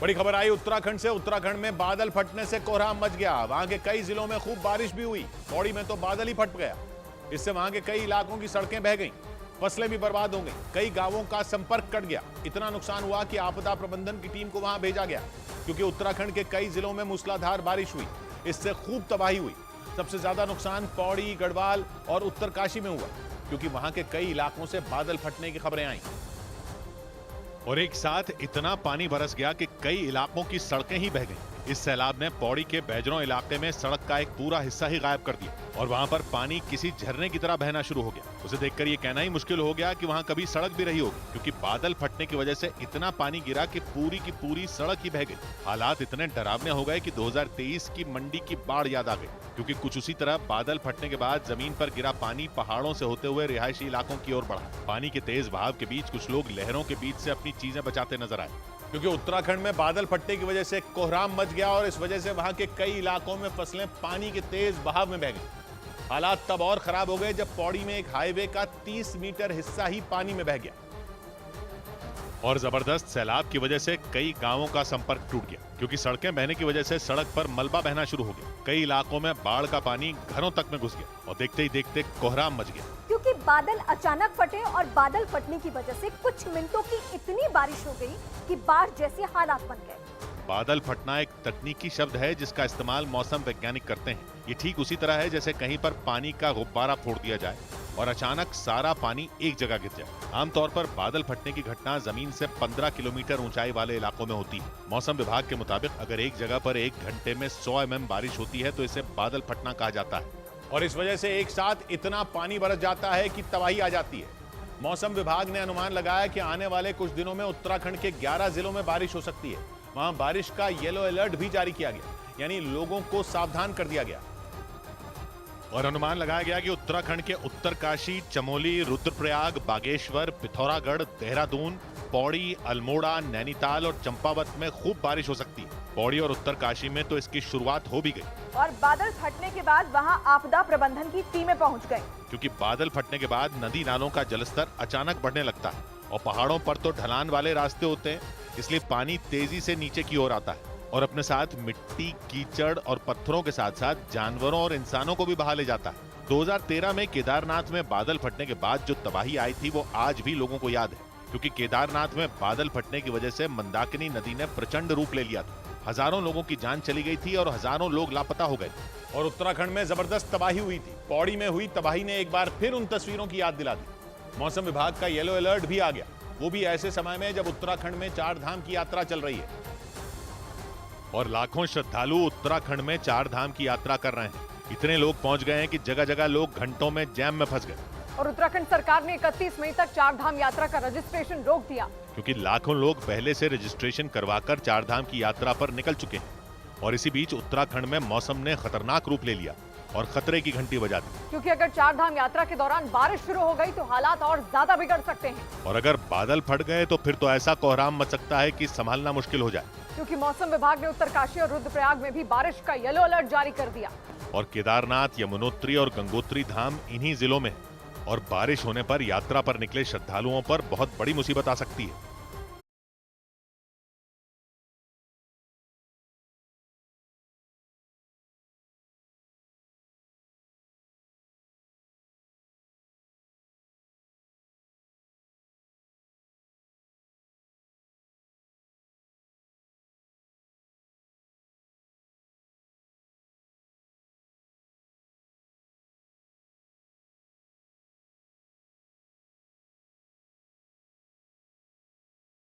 बड़ी खबर आई उत्तराखंड से। उत्तराखंड में बादल फटने से कोहराम मच गया। वहां के कई जिलों में खूब बारिश भी हुई। पौड़ी में तो बादल ही फट गया। इससे वहां के कई इलाकों की सड़कें बह गईं, फसलें भी बर्बाद हो गईं, कई गांवों का संपर्क कट गया। इतना नुकसान हुआ कि आपदा प्रबंधन की टीम को वहां भेजा गया, क्योंकि उत्तराखंड के कई जिलों में मूसलाधार बारिश हुई। इससे खूब तबाही हुई। सबसे ज्यादा नुकसान पौड़ी, गढ़वाल और उत्तरकाशी में हुआ, क्योंकि वहां के कई इलाकों से बादल फटने की खबरें आई और एक साथ इतना पानी बरस गया कि कई इलाकों की सड़कें ही बह गईं। इस सैलाब ने पौड़ी के बैजरों इलाके में सड़क का एक पूरा हिस्सा ही गायब कर दिया और वहां पर पानी किसी झरने की तरह बहना शुरू हो गया। उसे देखकर ये कहना ही मुश्किल हो गया कि वहां कभी सड़क भी रही होगी, क्योंकि बादल फटने की वजह से इतना पानी गिरा कि पूरी की पूरी सड़क ही बह गई। हालात इतने डरावने हो गए कि 2023 की मंडी की बाढ़ याद आ गई, क्योंकि कुछ उसी तरह बादल फटने के बाद जमीन पर गिरा पानी पहाड़ों से होते हुए रिहायशी इलाकों की ओर बढ़ा। पानी के तेज बहाव के बीच कुछ लोग लहरों के बीच से अपनी चीजें बचाते नजर आए, क्योंकि उत्तराखंड में बादल फटने की वजह से कोहराम मच गया और इस वजह से वहां के कई इलाकों में फसलें पानी के तेज बहाव में बह गई। हालात तब और खराब हो गए जब पौड़ी में एक हाईवे का 30 मीटर हिस्सा ही पानी में बह गया और जबरदस्त सैलाब की वजह से कई गांवों का संपर्क टूट गया, क्योंकि सड़कें बहने की वजह से सड़क पर मलबा बहना शुरू हो गया। कई इलाकों में बाढ़ का पानी घरों तक में घुस गया और देखते ही देखते कोहराम मच गया, क्योंकि बादल अचानक फटे और बादल फटने की वजह से कुछ मिनटों की इतनी बारिश हो गई कि बाढ़ जैसे हालात बन गए। बादल फटना एक तकनीकी शब्द है जिसका इस्तेमाल मौसम वैज्ञानिक करते हैं। ये ठीक उसी तरह है जैसे कहीं पर पानी का गुब्बारा फोड़ दिया जाए और अचानक सारा पानी एक जगह गिर जाए। आमतौर पर बादल फटने की घटना जमीन से 15 किलोमीटर ऊंचाई वाले इलाकों में होती है। मौसम विभाग के मुताबिक अगर एक जगह पर एक घंटे में 100 mm बारिश होती है तो इसे बादल फटना कहा जाता है और इस वजह से एक साथ इतना पानी बरस जाता है कि तबाही आ जाती है। मौसम विभाग ने अनुमान लगाया कि आने वाले कुछ दिनों में उत्तराखंड के 11 जिलों में बारिश हो सकती है। वहां बारिश का येलो अलर्ट भी जारी किया गया, यानी लोगों को सावधान कर दिया गया और अनुमान लगाया गया कि उत्तराखंड के उत्तरकाशी, चमोली, रुद्रप्रयाग, बागेश्वर, पिथौरागढ़, देहरादून, पौड़ी, अल्मोड़ा, नैनीताल और चंपावत में खूब बारिश हो सकती है। पौड़ी और उत्तरकाशी में तो इसकी शुरुआत हो भी गई और बादल फटने के बाद वहां आपदा प्रबंधन की टीमें पहुंच गई, क्योंकि बादल फटने के बाद नदी नालों का जलस्तर अचानक बढ़ने लगता है और पहाड़ों पर तो ढलान वाले रास्ते होते हैं, इसलिए पानी तेजी से नीचे की ओर आता है और अपने साथ मिट्टी, कीचड़ और पत्थरों के साथ साथ जानवरों और इंसानों को भी बहा ले जाता है। 2013 में केदारनाथ में बादल फटने के बाद जो तबाही आई थी वो आज भी लोगों को याद है, क्योंकि केदारनाथ में बादल फटने की वजह से मंदाकिनी नदी ने प्रचंड रूप ले लिया था। हजारों लोगों की जान चली गई थी और हजारों लोग लापता हो गए और उत्तराखंड में जबरदस्त तबाही हुई थी। पौड़ी में हुई तबाही ने एक बार फिर उन तस्वीरों की याद दिला दी। मौसम विभाग का येलो अलर्ट भी आ गया, वो भी ऐसे समय में जब उत्तराखंड में 4 धाम की यात्रा चल रही है और लाखों श्रद्धालु उत्तराखंड में 4 धाम की यात्रा कर रहे हैं। इतने लोग पहुंच गए हैं कि जगह जगह लोग घंटों में जैम में फंस गए और उत्तराखंड सरकार ने 31 मई तक 4 धाम यात्रा का रजिस्ट्रेशन रोक दिया, क्योंकि लाखों लोग पहले से रजिस्ट्रेशन करवाकर 4 धाम की यात्रा पर निकल चुके हैं और इसी बीच उत्तराखंड में मौसम ने खतरनाक रूप ले लिया और खतरे की घंटी बजा दी, क्योंकि अगर 4 धाम यात्रा के दौरान बारिश शुरू हो गई तो हालात और ज्यादा बिगड़ सकते हैं और अगर बादल फट गए तो फिर तो ऐसा कोहराम मच सकता है कि संभालना मुश्किल हो जाए, क्योंकि मौसम विभाग ने उत्तरकाशी और रुद्रप्रयाग में भी बारिश का येलो अलर्ट जारी कर दिया और केदारनाथ, यमुनोत्री और गंगोत्री धाम इन्हीं जिलों में और बारिश होने पर यात्रा पर निकले श्रद्धालुओं पर बहुत बड़ी मुसीबत आ सकती है।